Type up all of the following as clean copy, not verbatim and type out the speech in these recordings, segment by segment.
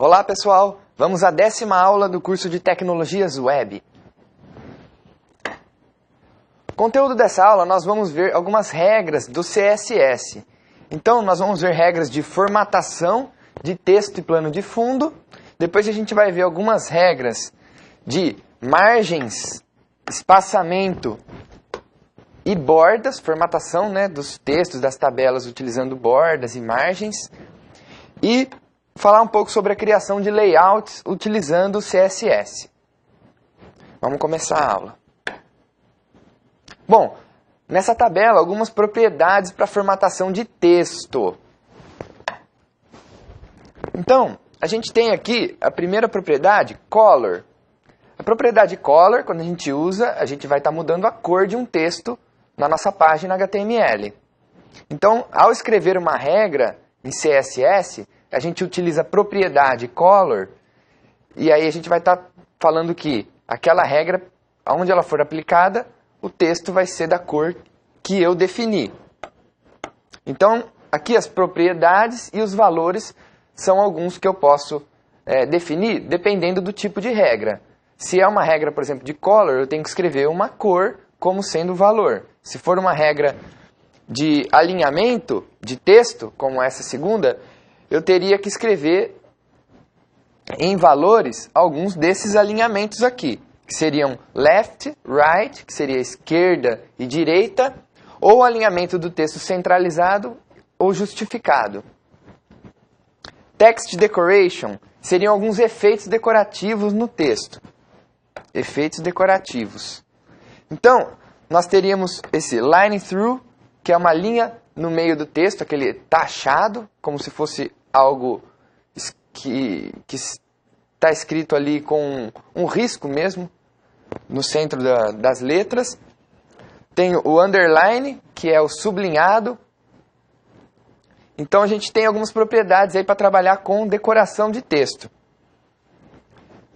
Olá pessoal, vamos à 10ª aula do curso de Tecnologias Web. Conteúdo dessa aula nós vamos ver algumas regras do CSS. Então nós vamos ver regras de formatação de texto e plano de fundo. Depois a gente vai ver algumas regras de margens, espaçamento e bordas, formatação dos textos, das tabelas utilizando bordas e margens. E falar um pouco sobre a criação de layouts utilizando o CSS. Vamos começar a aula. Bom, nessa tabela, algumas propriedades para formatação de texto. Então, a gente tem aqui a primeira propriedade, color. A propriedade color, quando a gente usa, a gente vai estar mudando a cor de um texto na nossa página HTML. Então, ao escrever uma regra em CSS, a gente utiliza a propriedade color, e aí a gente vai estar falando que aquela regra, onde ela for aplicada, o texto vai ser da cor que eu defini. Então, aqui as propriedades e os valores são alguns que eu posso definir dependendo do tipo de regra. Se é uma regra, por exemplo, de color, eu tenho que escrever uma cor como sendo o valor. Se for uma regra de alinhamento de texto, como essa segunda, eu teria que escrever em valores alguns desses alinhamentos aqui, que seriam left, right, que seria esquerda e direita, ou alinhamento do texto centralizado ou justificado. Text decoration seriam alguns efeitos decorativos no texto. Efeitos decorativos. Então, nós teríamos esse line through, que é uma linha no meio do texto, aquele taxado, como se fosse algo que está escrito ali com um risco mesmo, no centro das letras. Tem o underline, que é o sublinhado. Então a gente tem algumas propriedades aí para trabalhar com decoração de texto.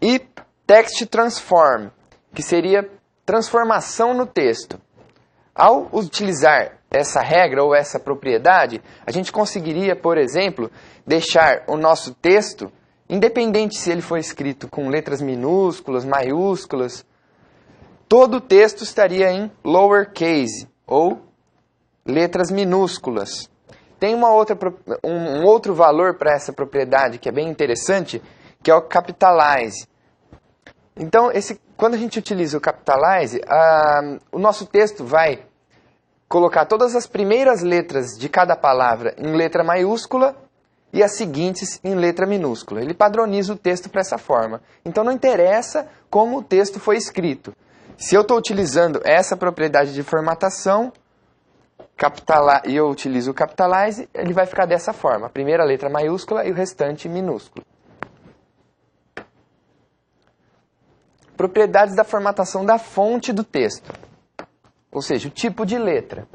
E text transform, que seria transformação no texto. Ao utilizar essa regra ou essa propriedade, a gente conseguiria, por exemplo, deixar o nosso texto, independente se ele for escrito com letras minúsculas, maiúsculas, todo o texto estaria em lowercase, ou letras minúsculas. Tem um outro valor para essa propriedade que é bem interessante, que é o capitalize. Então, quando a gente utiliza o capitalize, o nosso texto vai colocar todas as primeiras letras de cada palavra em letra maiúscula e as seguintes em letra minúscula. Ele padroniza o texto para essa forma. Então não interessa como o texto foi escrito. Se eu estou utilizando essa propriedade de formatação e eu utilizo o capitalize, ele vai ficar dessa forma. A primeira letra maiúscula e o restante minúsculo. Propriedades da formatação da fonte do texto. Ou seja, o tipo de letra.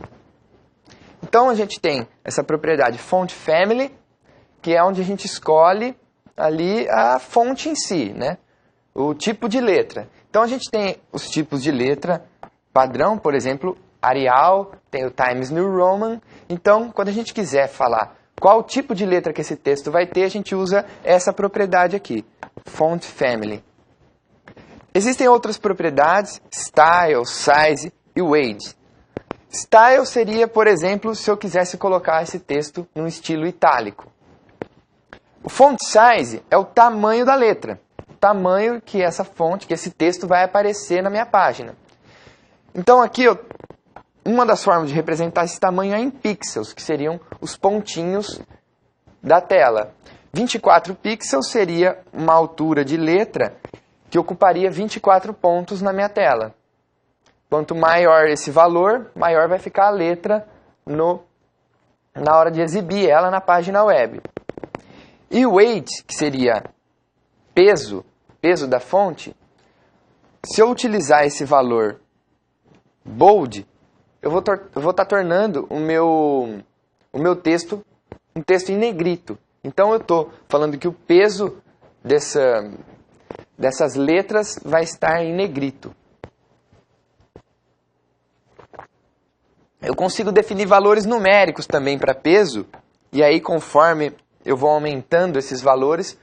Então a gente tem essa propriedade font family, que é onde a gente escolhe ali a fonte em si, o tipo de letra. Então a gente tem os tipos de letra padrão, por exemplo, Arial, tem o Times New Roman. Então, quando a gente quiser falar qual tipo de letra que esse texto vai ter, a gente usa essa propriedade aqui, font family. Existem outras propriedades, style, size e weight. Style seria, por exemplo, se eu quisesse colocar esse texto num estilo itálico. O font size é o tamanho da letra, o tamanho que essa fonte, que esse texto vai aparecer na minha página. Então aqui, uma das formas de representar esse tamanho é em pixels, que seriam os pontinhos da tela. 24 pixels seria uma altura de letra que ocuparia 24 pontos na minha tela. Quanto maior esse valor, maior vai ficar a letra na hora de exibir ela na página web. E o weight, que seria peso da fonte, se eu utilizar esse valor bold, eu vou estar tornando o meu texto um texto em negrito. Então eu estou falando que o peso dessas letras vai estar em negrito. Eu consigo definir valores numéricos também para peso, e aí conforme eu vou aumentando esses valores,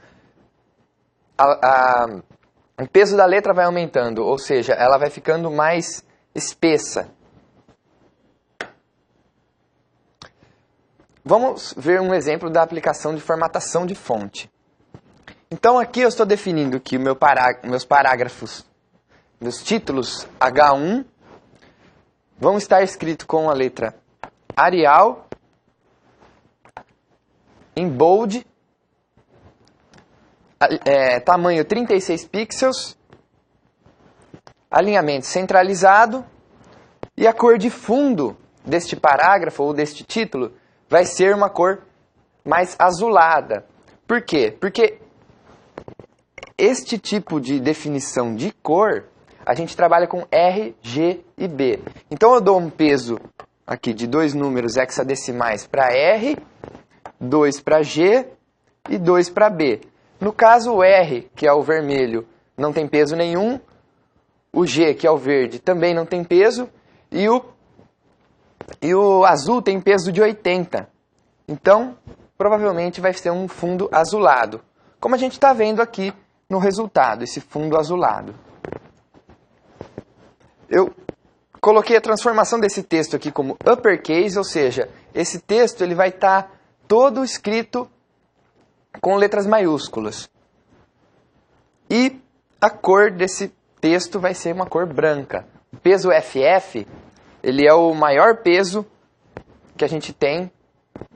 o peso da letra vai aumentando, ou seja, ela vai ficando mais espessa. Vamos ver um exemplo da aplicação de formatação de fonte. Então aqui eu estou definindo que meus parágrafos, meus títulos H1 vão estar escritos com a letra Arial, em bold, tamanho 36 pixels, alinhamento centralizado, e a cor de fundo deste parágrafo ou deste título vai ser uma cor mais azulada. Por quê? Porque este tipo de definição de cor, a gente trabalha com R, G e B. Então eu dou um peso aqui de 2 números hexadecimais para R, 2 para G e 2 para B. No caso, o R, que é o vermelho, não tem peso nenhum. O G, que é o verde, também não tem peso. E o azul tem peso de 80. Então, provavelmente vai ser um fundo azulado. Como a gente está vendo aqui no resultado, esse fundo azulado. Eu coloquei a transformação desse texto aqui como uppercase, ou seja, esse texto ele vai estar todo escrito com letras maiúsculas. E a cor desse texto vai ser uma cor branca. O peso FF, ele é o maior peso que a gente tem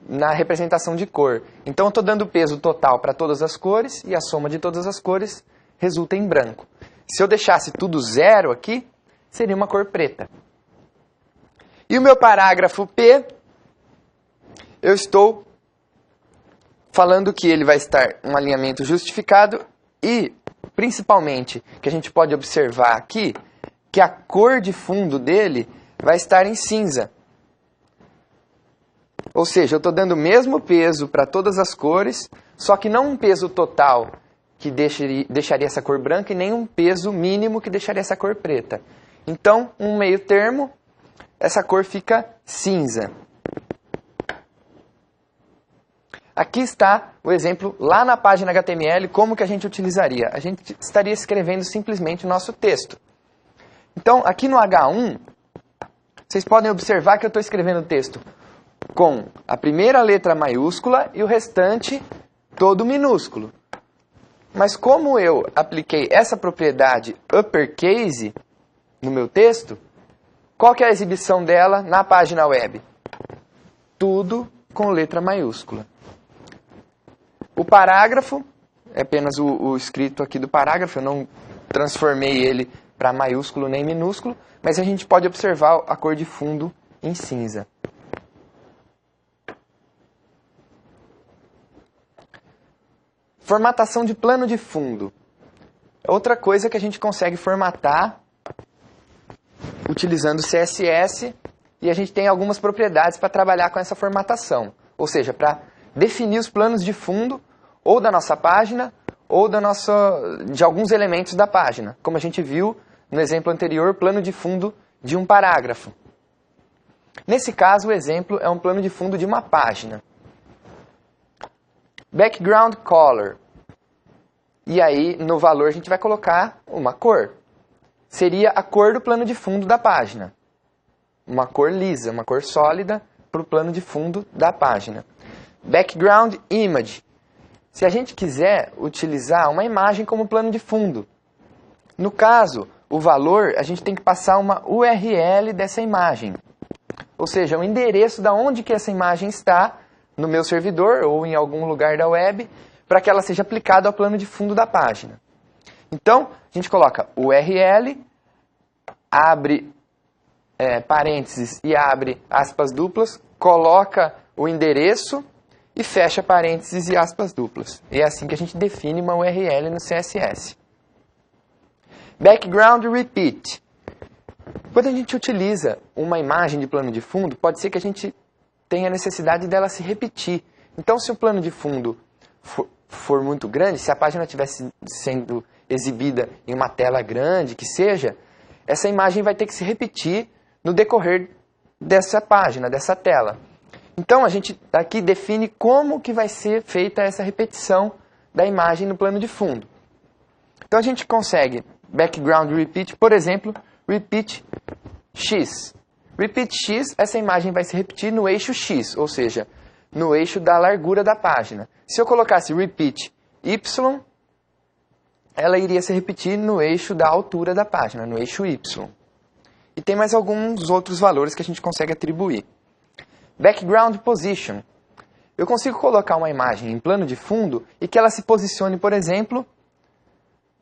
na representação de cor. Então eu estou dando peso total para todas as cores e a soma de todas as cores resulta em branco. Se eu deixasse tudo zero aqui, seria uma cor preta. E o meu parágrafo P, eu estou falando que ele vai estar um alinhamento justificado e, principalmente, que a gente pode observar aqui, que a cor de fundo dele vai estar em cinza. Ou seja, eu estou dando o mesmo peso para todas as cores, só que não um peso total que deixaria essa cor branca e nem um peso mínimo que deixaria essa cor preta. Então, um meio termo, essa cor fica cinza. Aqui está o exemplo lá na página HTML, como que a gente utilizaria. A gente estaria escrevendo simplesmente o nosso texto. Então, aqui no H1, vocês podem observar que eu estou escrevendo o texto com a primeira letra maiúscula e o restante todo minúsculo. Mas como eu apliquei essa propriedade uppercase no meu texto, qual que é a exibição dela na página web? Tudo com letra maiúscula. O parágrafo, é apenas o escrito aqui do parágrafo, eu não transformei ele para maiúsculo nem minúsculo, mas a gente pode observar a cor de fundo em cinza. Formatação de plano de fundo. Outra coisa que a gente consegue formatar utilizando CSS, e a gente tem algumas propriedades para trabalhar com essa formatação. Ou seja, para definir os planos de fundo ou da nossa página ou de alguns elementos da página. Como a gente viu no exemplo anterior, plano de fundo de um parágrafo. Nesse caso, o exemplo é um plano de fundo de uma página. Background color. E aí, no valor, a gente vai colocar uma cor. Seria a cor do plano de fundo da página. Uma cor lisa, uma cor sólida para o plano de fundo da página. Background image. Se a gente quiser utilizar uma imagem como plano de fundo. No caso, o valor, a gente tem que passar uma URL dessa imagem. Ou seja, o endereço de onde que essa imagem está no meu servidor ou em algum lugar da web, para que ela seja aplicada ao plano de fundo da página. Então, a gente coloca URL, abre parênteses e abre aspas duplas, coloca o endereço e fecha parênteses e aspas duplas. E é assim que a gente define uma URL no CSS. Background repeat. Quando a gente utiliza uma imagem de plano de fundo, pode ser que a gente tenha necessidade dela se repetir. Então, se o plano de fundo for muito grande, se a página estivesse sendo exibida em uma tela grande, que seja, essa imagem vai ter que se repetir no decorrer dessa página, dessa tela. Então, a gente aqui define como que vai ser feita essa repetição da imagem no plano de fundo. Então a gente consegue background repeat, por exemplo, repeat x. Repeat x, essa imagem vai se repetir no eixo x, ou seja, no eixo da largura da página. Se eu colocasse repeat y, ela iria se repetir no eixo da altura da página, no eixo y. E tem mais alguns outros valores que a gente consegue atribuir. Background position. Eu consigo colocar uma imagem em plano de fundo e que ela se posicione, por exemplo,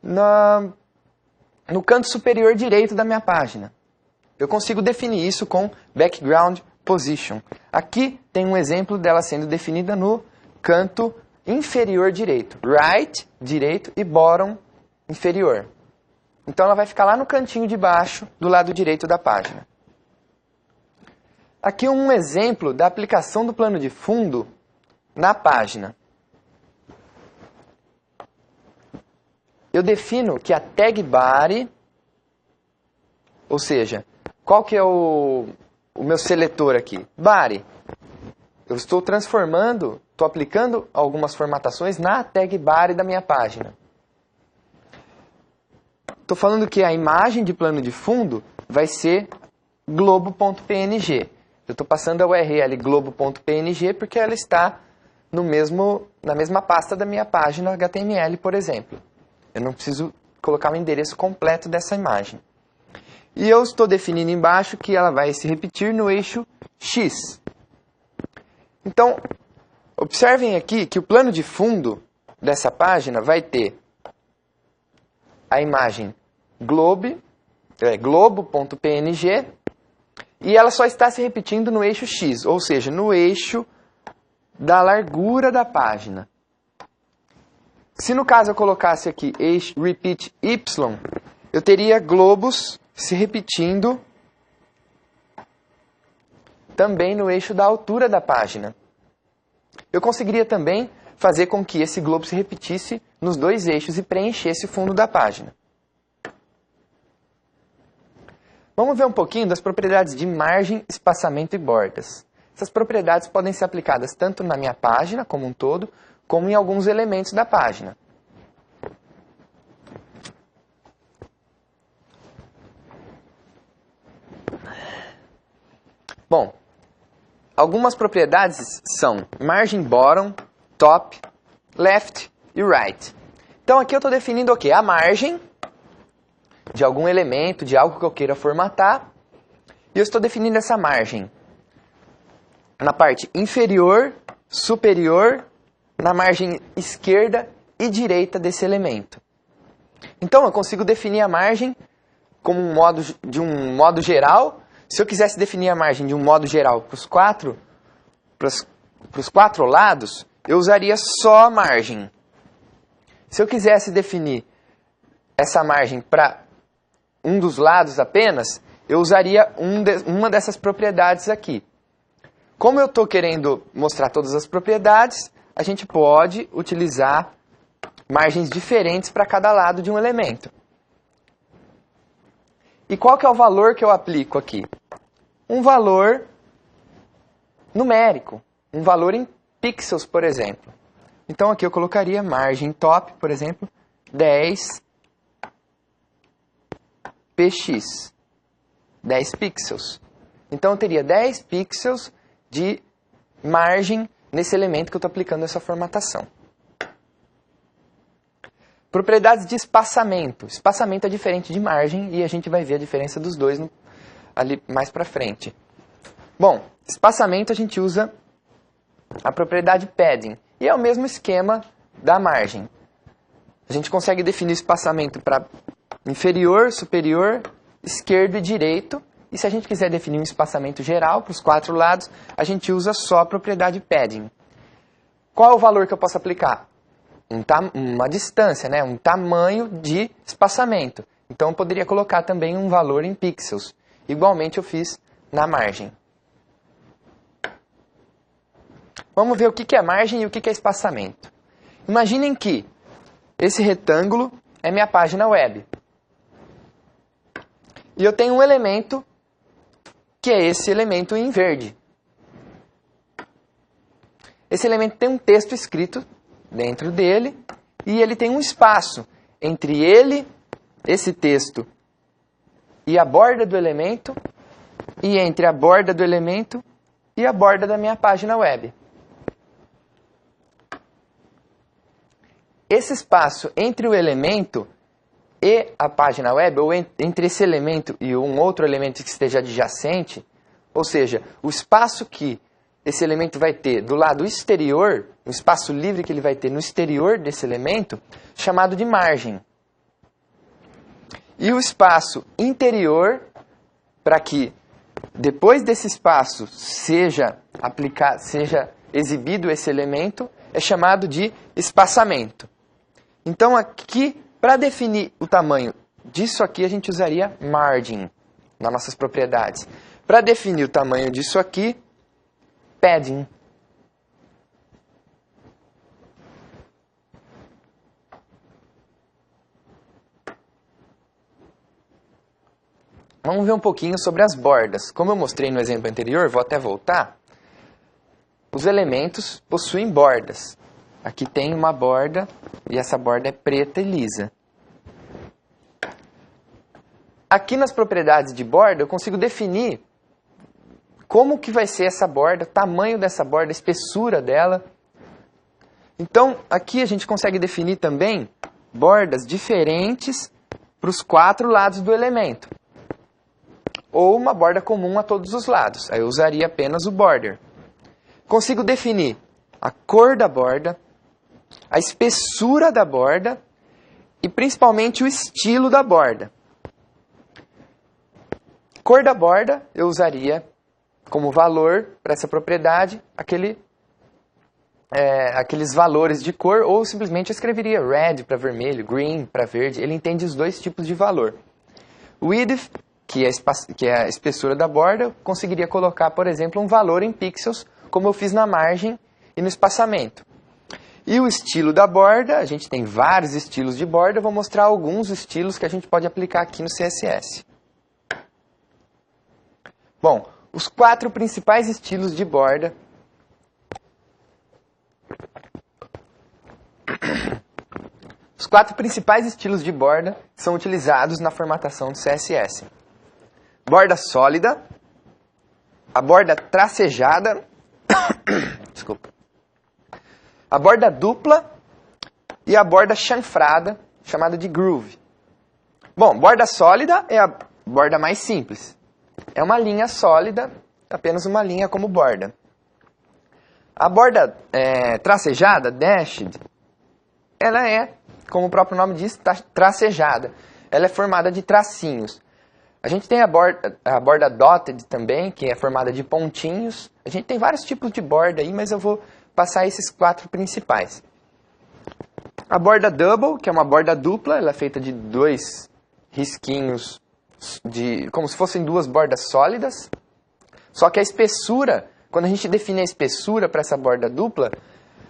no canto superior direito da minha página. Eu consigo definir isso com background position. Aqui tem um exemplo dela sendo definida no canto inferior direito. Right, direito, e bottom, inferior. Então ela vai ficar lá no cantinho de baixo, do lado direito da página. Aqui um exemplo da aplicação do plano de fundo na página. Eu defino que a tag body, ou seja, qual que é o meu seletor aqui? Body. Eu estou transformando, estou aplicando algumas formatações na tag body da minha página. Estou falando que a imagem de plano de fundo vai ser globo.png. Eu estou passando a URL globo.png porque ela está na mesma pasta da minha página HTML, por exemplo. Eu não preciso colocar o endereço completo dessa imagem. E eu estou definindo embaixo que ela vai se repetir no eixo X. Então, observem aqui que o plano de fundo dessa página vai ter a imagem globo.png e ela só está se repetindo no eixo X, ou seja, no eixo da largura da página. Se no caso eu colocasse aqui eixo repeat Y, eu teria globos se repetindo também no eixo da altura da página. Eu conseguiria também fazer com que esse globo se repetisse nos dois eixos e preenchesse o fundo da página. Vamos ver um pouquinho das propriedades de margem, espaçamento e bordas. Essas propriedades podem ser aplicadas tanto na minha página como um todo, como em alguns elementos da página. Bom, algumas propriedades são margin bottom, top, left e right. Então aqui eu estou definindo o quê? A margem de algum elemento, de algo que eu queira formatar. E eu estou definindo essa margem na parte inferior, superior, na margem esquerda e direita desse elemento. Então eu consigo definir a margem como de um modo geral. Se eu quisesse definir a margem de um modo geral para os quatro lados, eu usaria só a margem. Se eu quisesse definir essa margem para um dos lados apenas, eu usaria uma dessas propriedades aqui. Como eu estou querendo mostrar todas as propriedades, a gente pode utilizar margens diferentes para cada lado de um elemento. E qual que é o valor que eu aplico aqui? Um valor numérico, um valor em pixels, por exemplo. Então aqui eu colocaria margem top, por exemplo, 10 px, 10 pixels. Então eu teria 10 pixels de margem nesse elemento que eu estou aplicando essa formatação. Propriedades de espaçamento. Espaçamento é diferente de margem e a gente vai ver a diferença dos dois ali mais para frente. Bom, espaçamento a gente usa a propriedade padding e é o mesmo esquema da margem. A gente consegue definir espaçamento para inferior, superior, esquerdo e direito. E se a gente quiser definir um espaçamento geral para os quatro lados, a gente usa só a propriedade padding. Qual é o valor que eu posso aplicar? Uma distância, né? Um tamanho de espaçamento. Então eu poderia colocar também um valor em pixels. Igualmente eu fiz na margem. Vamos ver o que é margem e o que é espaçamento. Imaginem que esse retângulo é minha página web. E eu tenho um elemento que é esse elemento em verde. Esse elemento tem um texto escrito dentro dele e ele tem um espaço entre ele, esse texto, e a borda do elemento, e entre a borda do elemento e a borda da minha página web. Esse espaço entre o elemento e a página web, ou entre esse elemento e um outro elemento que esteja adjacente, ou seja, o espaço que esse elemento vai ter do lado exterior, o espaço livre que ele vai ter no exterior desse elemento, chamado de margem. E o espaço interior, para que depois desse espaço seja exibido esse elemento, é chamado de espaçamento. Então aqui, para definir o tamanho disso aqui, a gente usaria margin nas nossas propriedades. Para definir o tamanho disso aqui, padding. Vamos ver um pouquinho sobre as bordas. Como eu mostrei no exemplo anterior, vou até voltar. Os elementos possuem bordas. Aqui tem uma borda e essa borda é preta e lisa. Aqui nas propriedades de borda eu consigo definir como que vai ser essa borda, o tamanho dessa borda, a espessura dela. Então aqui a gente consegue definir também bordas diferentes para os 4 lados do elemento. Ou uma borda comum a todos os lados. Aí eu usaria apenas o border. Consigo definir a cor da borda, a espessura da borda e principalmente o estilo da borda. Cor da borda eu usaria como valor para essa propriedade aqueles valores de cor, ou simplesmente eu escreveria red para vermelho, green para verde. Ele entende os dois tipos de valor. Width, que é a espessura da borda, eu conseguiria colocar, por exemplo, um valor em pixels, como eu fiz na margem e no espaçamento. E o estilo da borda, a gente tem vários estilos de borda, eu vou mostrar alguns estilos que a gente pode aplicar aqui no CSS. Bom, os 4 principais estilos de borda. Os 4 principais estilos de borda são utilizados na formatação do CSS. Borda sólida, a borda tracejada, desculpa, a borda dupla e a borda chanfrada, chamada de groove. Bom, borda sólida é a borda mais simples. É uma linha sólida, apenas uma linha como borda. A borda tracejada, dashed, ela é, como o próprio nome diz, tracejada. Ela é formada de tracinhos. A gente tem a borda dotted também, que é formada de pontinhos. A gente tem vários tipos de borda aí, mas eu vou passar esses 4 principais. A borda double, que é uma borda dupla, ela é feita de 2 risquinhos, como se fossem 2 bordas sólidas. Só que a espessura, quando a gente define a espessura para essa borda dupla,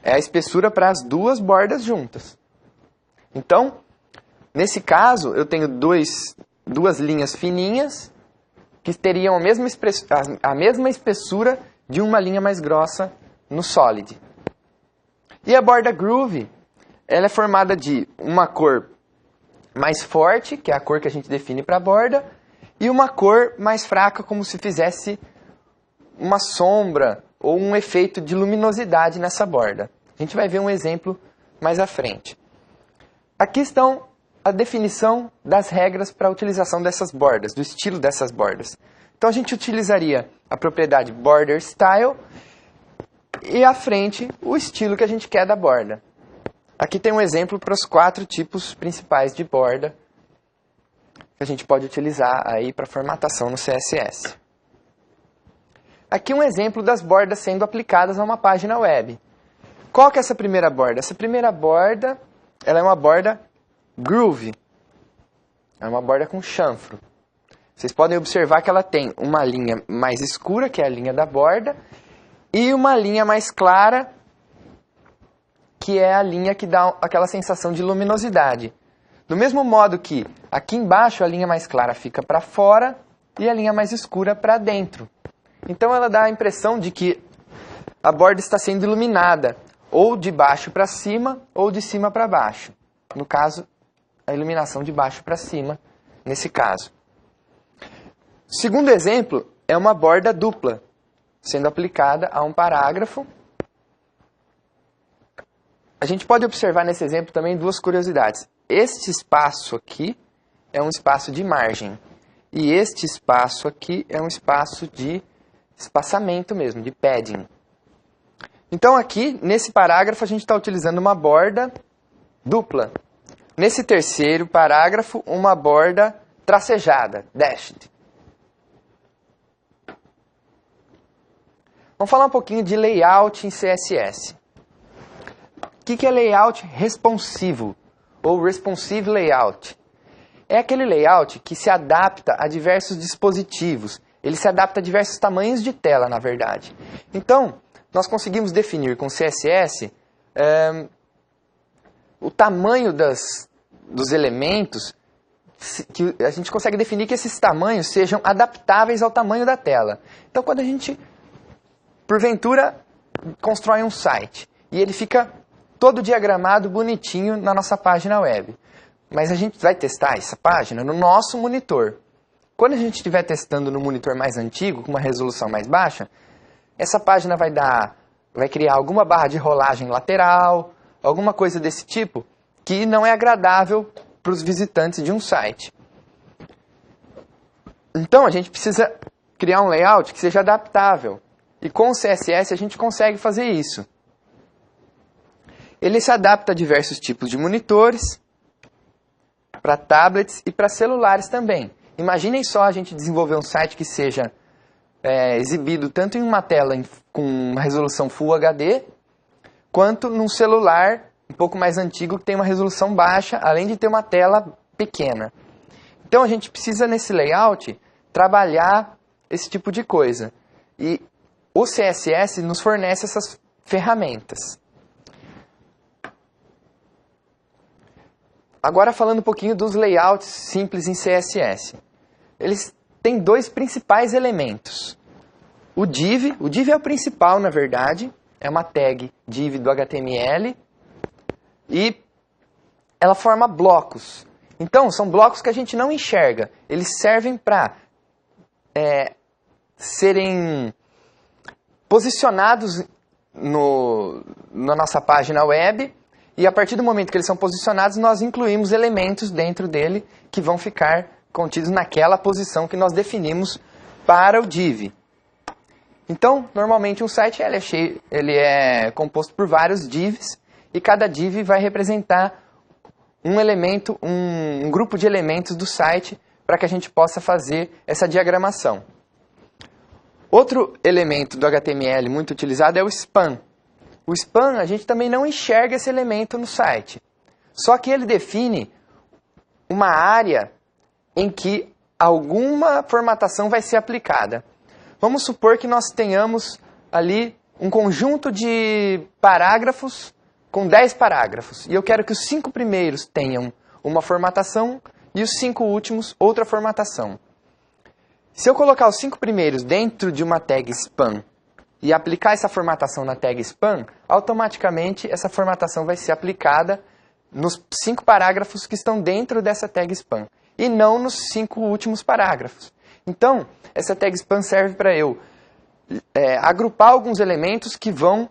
é a espessura para as 2 bordas juntas. Então, nesse caso, eu tenho 2 linhas fininhas que teriam a mesma espessura de uma linha mais grossa no solid. E a borda groove, ela é formada de uma cor mais forte, que é a cor que a gente define para a borda, e uma cor mais fraca, como se fizesse uma sombra ou um efeito de luminosidade nessa borda. A gente vai ver um exemplo mais à frente. Aqui estão a definição das regras para a utilização dessas bordas, do estilo dessas bordas. Então a gente utilizaria a propriedade border style e à frente o estilo que a gente quer da borda. Aqui tem um exemplo para os 4 tipos principais de borda que a gente pode utilizar aí para formatação no CSS. Aqui um exemplo das bordas sendo aplicadas a uma página web. Qual que é essa primeira borda? Essa primeira borda, ela é uma borda groove. É uma borda com chanfro. Vocês podem observar que ela tem uma linha mais escura, que é a linha da borda, e uma linha mais clara, que é a linha que dá aquela sensação de luminosidade. Do mesmo modo que aqui embaixo a linha mais clara fica para fora e a linha mais escura para dentro. Então ela dá a impressão de que a borda está sendo iluminada, ou de baixo para cima, ou de cima para baixo. No caso, a iluminação de baixo para cima, nesse caso. O segundo exemplo é uma borda dupla, sendo aplicada a um parágrafo. A gente pode observar nesse exemplo também duas curiosidades. Este espaço aqui é um espaço de margem. E este espaço aqui é um espaço de espaçamento mesmo, de padding. Então aqui, nesse parágrafo, a gente está utilizando uma borda dupla. Nesse terceiro parágrafo, uma borda tracejada, dashed. Vamos falar um pouquinho de layout em CSS. O que é layout responsivo, ou responsive layout? É aquele layout que se adapta a diversos dispositivos. Ele se adapta a diversos tamanhos de tela, na verdade. Então, nós conseguimos definir com CSS o tamanho dos elementos, que a gente consegue definir que esses tamanhos sejam adaptáveis ao tamanho da tela. Então, quando a gente, porventura, constrói um site e ele fica todo diagramado, bonitinho na nossa página web. Mas a gente vai testar essa página no nosso monitor. Quando a gente estiver testando no monitor mais antigo, com uma resolução mais baixa, essa página vai criar alguma barra de rolagem lateral, alguma coisa desse tipo, que não é agradável para os visitantes de um site. Então a gente precisa criar um layout que seja adaptável. E com o CSS a gente consegue fazer isso. Ele se adapta a diversos tipos de monitores, para tablets e para celulares também. Imaginem só a gente desenvolver um site que seja exibido tanto em uma tela com uma resolução Full HD, quanto num celular um pouco mais antigo que tem uma resolução baixa, além de ter uma tela pequena. Então a gente precisa nesse layout trabalhar esse tipo de coisa. E o CSS nos fornece essas ferramentas. Agora falando um pouquinho dos layouts simples em CSS. Eles têm dois principais elementos. O div é o principal, na verdade, é uma tag div do HTML e ela forma blocos. Então, são blocos que a gente não enxerga. Eles servem para serem posicionados na nossa página web. E a partir do momento que eles são posicionados, nós incluímos elementos dentro dele que vão ficar contidos naquela posição que nós definimos para o div. Então, normalmente um site ele é composto por vários divs e cada div vai representar um elemento, um grupo de elementos do site para que a gente possa fazer essa diagramação. Outro elemento do HTML muito utilizado é o span. O span, a gente também não enxerga esse elemento no site. Só que ele define uma área em que alguma formatação vai ser aplicada. Vamos supor que nós tenhamos ali um conjunto de parágrafos com 10 parágrafos. E eu quero que os 5 primeiros tenham uma formatação e os 5 últimos outra formatação. Se eu colocar os 5 primeiros dentro de uma tag span e aplicar essa formatação na tag span, automaticamente essa formatação vai ser aplicada nos 5 parágrafos que estão dentro dessa tag span, e não nos 5 últimos parágrafos. Então, essa tag span serve para eu agrupar alguns elementos que vão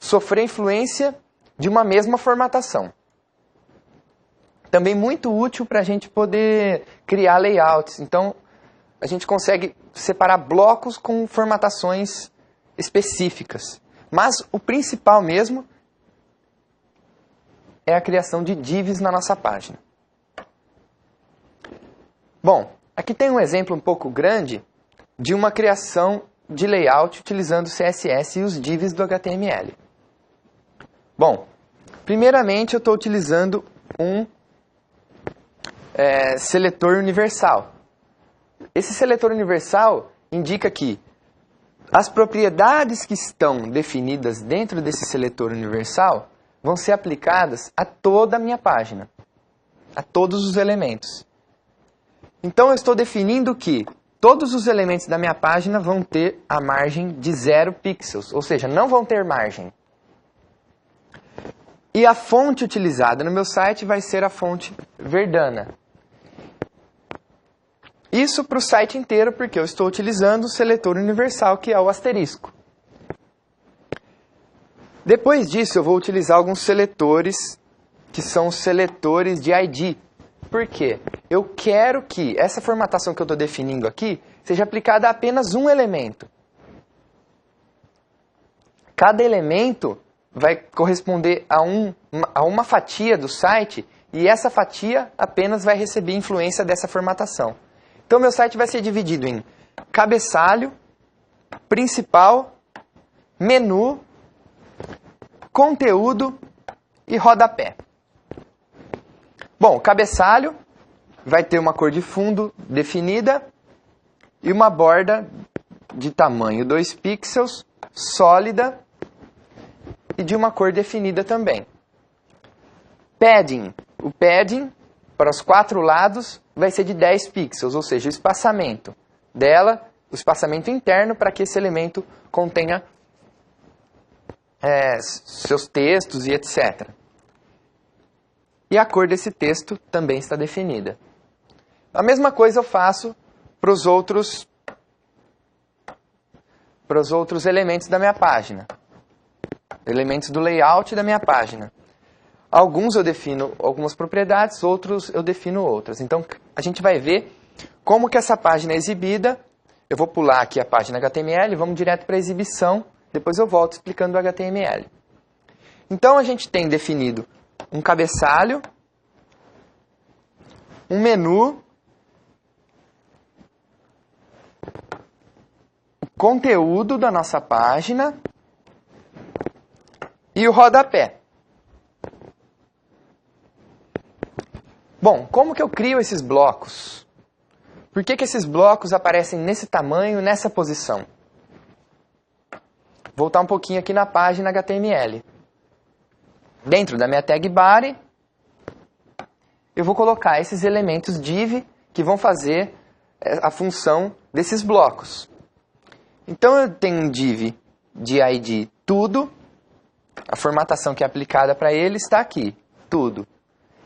sofrer influência de uma mesma formatação. Também muito útil para a gente poder criar layouts. Então, a gente consegue separar blocos com formatações específicas. Mas o principal mesmo é a criação de divs na nossa página. Bom, aqui tem um exemplo um pouco grande de uma criação de layout utilizando CSS e os divs do HTML. Bom, primeiramente eu estou utilizando um seletor universal. Esse seletor universal indica que as propriedades que estão definidas dentro desse seletor universal vão ser aplicadas a toda a minha página, a todos os elementos. Então eu estou definindo que todos os elementos da minha página vão ter a margem de 0 pixels, ou seja, não vão ter margem. E a fonte utilizada no meu site vai ser a fonte Verdana. Isso para o site inteiro, porque eu estou utilizando o seletor universal, que é o asterisco. Depois disso, eu vou utilizar alguns seletores, que são os seletores de ID. Por quê? Eu quero que essa formatação que eu estou definindo aqui seja aplicada a apenas um elemento. Cada elemento vai corresponder a uma fatia do site, e essa fatia apenas vai receber influência dessa formatação. Então, meu site vai ser dividido em cabeçalho, principal, menu, conteúdo e rodapé. Bom, cabeçalho vai ter uma cor de fundo definida e uma borda de tamanho 2 pixels, sólida e de uma cor definida também. Padding. O padding, para os 4 lados, vai ser de 10 pixels, ou seja, o espaçamento dela, o espaçamento interno para que esse elemento contenha seus textos e etc. E a cor desse texto também está definida. A mesma coisa eu faço para os outros elementos da minha página. Elementos do layout da minha página. Alguns eu defino algumas propriedades, outros eu defino outras. Então, a gente vai ver como que essa página é exibida. Eu vou pular aqui a página HTML, vamos direto para a exibição. Depois eu volto explicando o HTML. Então, a gente tem definido um cabeçalho, um menu, o conteúdo da nossa página e o rodapé. Bom, como que eu crio esses blocos? Por que que esses blocos aparecem nesse tamanho, nessa posição? Voltar um pouquinho aqui na página HTML. Dentro da minha tag body, eu vou colocar esses elementos div que vão fazer a função desses blocos. Então eu tenho um div de ID tudo, a formatação que é aplicada para ele está aqui, tudo.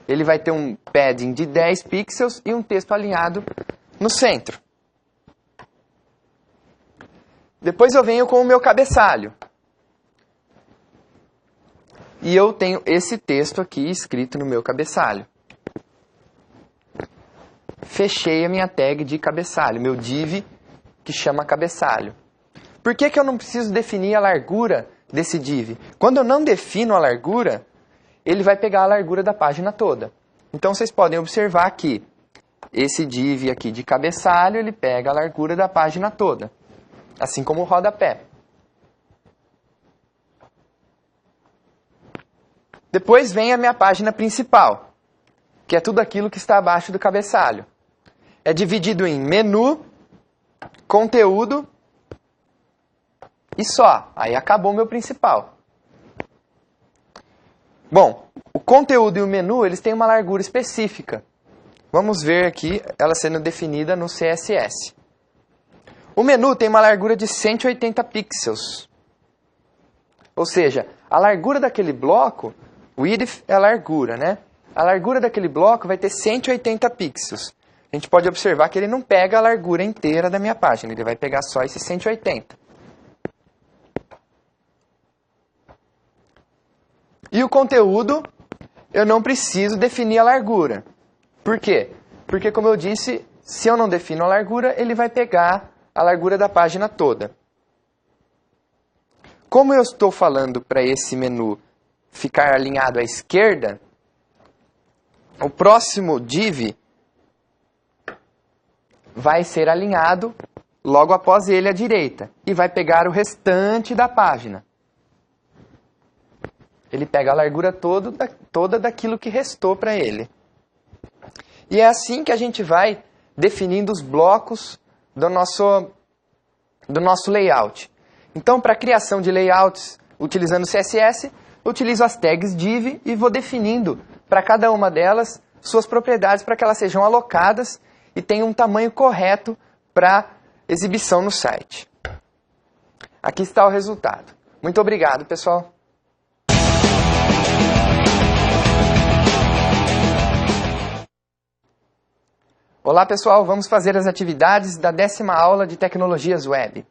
Ele vai ter um padding de 10 pixels e um texto alinhado no centro. Depois eu venho com o meu cabeçalho. E eu tenho esse texto aqui escrito no meu cabeçalho. Fechei a minha tag de cabeçalho, meu div que chama cabeçalho. Por que que eu não preciso definir a largura desse div? Quando eu não defino a largura, ele vai pegar a largura da página toda. Então vocês podem observar que esse div aqui de cabeçalho, ele pega a largura da página toda. Assim como o rodapé. Depois vem a minha página principal, que é tudo aquilo que está abaixo do cabeçalho. É dividido em menu, conteúdo e só. Aí acabou o meu principal. Bom, o conteúdo e o menu, eles têm uma largura específica. Vamos ver aqui ela sendo definida no CSS. O menu tem uma largura de 180 pixels. Ou seja, a largura daquele bloco, width é a largura, né? A largura daquele bloco vai ter 180 pixels. A gente pode observar que ele não pega a largura inteira da minha página, ele vai pegar só esse 180. E o conteúdo, eu não preciso definir a largura. Por quê? Porque, como eu disse, se eu não defino a largura, ele vai pegar a largura da página toda. Como eu estou falando para esse menu ficar alinhado à esquerda, o próximo div vai ser alinhado logo após ele à direita e vai pegar o restante da página. Ele pega a largura toda daquilo que restou para ele. E é assim que a gente vai definindo os blocos do nosso layout. Então, para a criação de layouts utilizando CSS, eu utilizo as tags div e vou definindo para cada uma delas suas propriedades para que elas sejam alocadas e tenham um tamanho correto para exibição no site. Aqui está o resultado. Muito obrigado, pessoal. Olá pessoal, vamos fazer as atividades da 10ª aula de Tecnologias Web.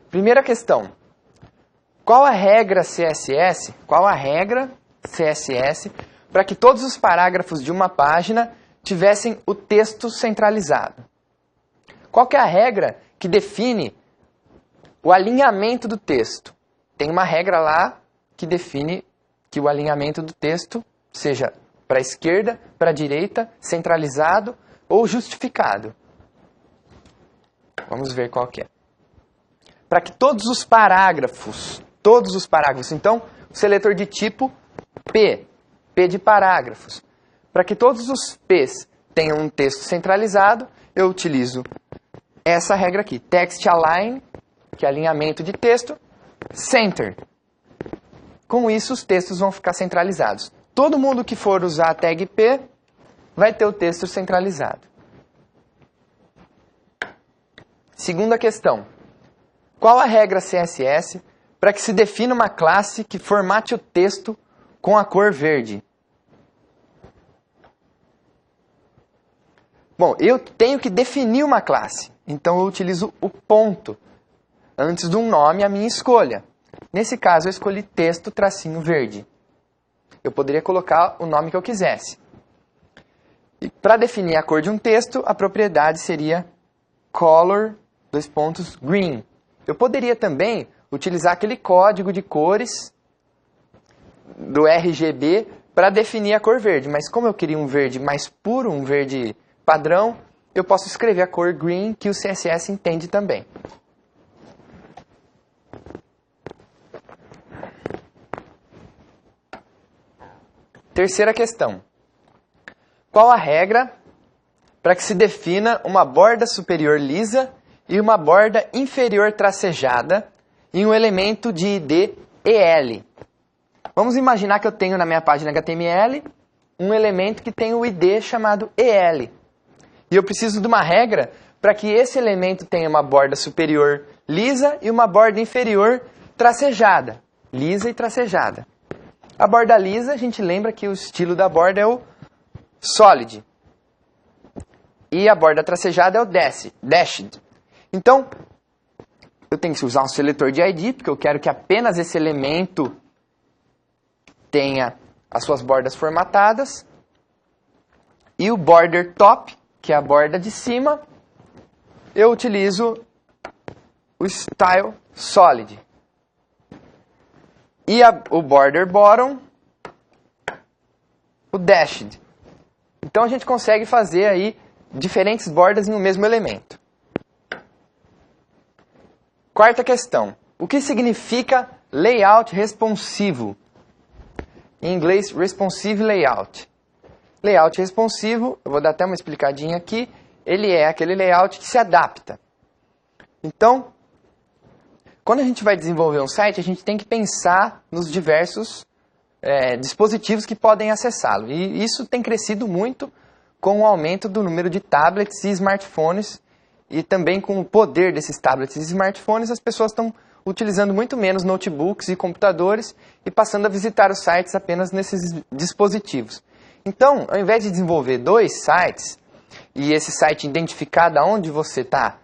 Primeira questão. Qual a regra CSS para que todos os parágrafos de uma página tivessem o texto centralizado? Qual que é a regra que define o alinhamento do texto? Tem uma regra lá que define que o alinhamento do texto seja para a esquerda, para a direita, centralizado ou justificado. Vamos ver qual que é. Para que todos os parágrafos, então, o seletor de tipo P de parágrafos. Para que todos os P's tenham um texto centralizado, eu utilizo essa regra aqui, text align, que é alinhamento de texto, center. Com isso, os textos vão ficar centralizados. Todo mundo que for usar a tag P vai ter o texto centralizado. Segunda questão. Qual a regra CSS para que se defina uma classe que formate o texto com a cor verde? Bom, eu tenho que definir uma classe, então eu utilizo o ponto antes de um nome à minha escolha. Nesse caso, eu escolhi texto tracinho verde. Eu poderia colocar o nome que eu quisesse. E para definir a cor de um texto, a propriedade seria color, green. Eu poderia também utilizar aquele código de cores do RGB para definir a cor verde. Mas como eu queria um verde mais puro, um verde padrão, eu posso escrever a cor green, que o CSS entende também. Terceira questão. Qual a regra para que se defina uma borda superior lisa e uma borda inferior tracejada em um elemento de ID EL? Vamos imaginar que eu tenho na minha página HTML um elemento que tem o ID chamado EL. E eu preciso de uma regra para que esse elemento tenha uma borda superior lisa e uma borda inferior tracejada. Lisa e tracejada. A borda lisa, a gente lembra que o estilo da borda é o solid. E a borda tracejada é o dashed. Então, eu tenho que usar um seletor de ID, porque eu quero que apenas esse elemento tenha as suas bordas formatadas. E o border top, que é a borda de cima, eu utilizo o style solid. E o border bottom, o dashed. Então a gente consegue fazer aí diferentes bordas em um mesmo elemento. Quarta questão. O que significa layout responsivo? Em inglês, responsive layout. Layout responsivo, eu vou dar até uma explicadinha aqui, ele é aquele layout que se adapta. Então, quando a gente vai desenvolver um site, a gente tem que pensar nos diversos dispositivos que podem acessá-lo. E isso tem crescido muito com o aumento do número de tablets e smartphones. E também com o poder desses tablets e smartphones, as pessoas estão utilizando muito menos notebooks e computadores e passando a visitar os sites apenas nesses dispositivos. Então, ao invés de desenvolver 2 sites, e esse site identificar de onde você está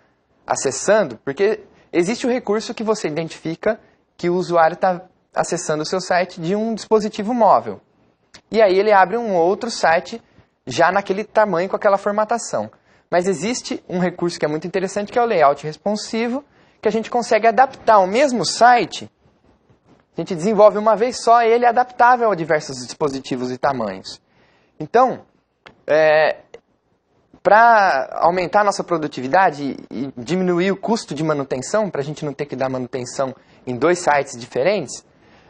acessando, porque existe o recurso que você identifica que o usuário está acessando o seu site de um dispositivo móvel. E aí ele abre um outro site já naquele tamanho, com aquela formatação. Mas existe um recurso que é muito interessante, que é o layout responsivo, que a gente consegue adaptar o mesmo site, a gente desenvolve uma vez só, e ele é adaptável a diversos dispositivos e tamanhos. Então, para aumentar a nossa produtividade e diminuir o custo de manutenção, para a gente não ter que dar manutenção em 2 sites diferentes,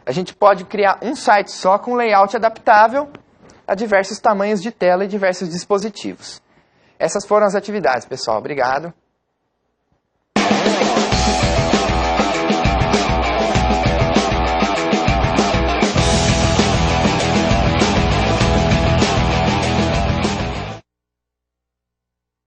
a gente pode criar um site só com layout adaptável a diversos tamanhos de tela e diversos dispositivos. Essas foram as atividades, pessoal. Obrigado.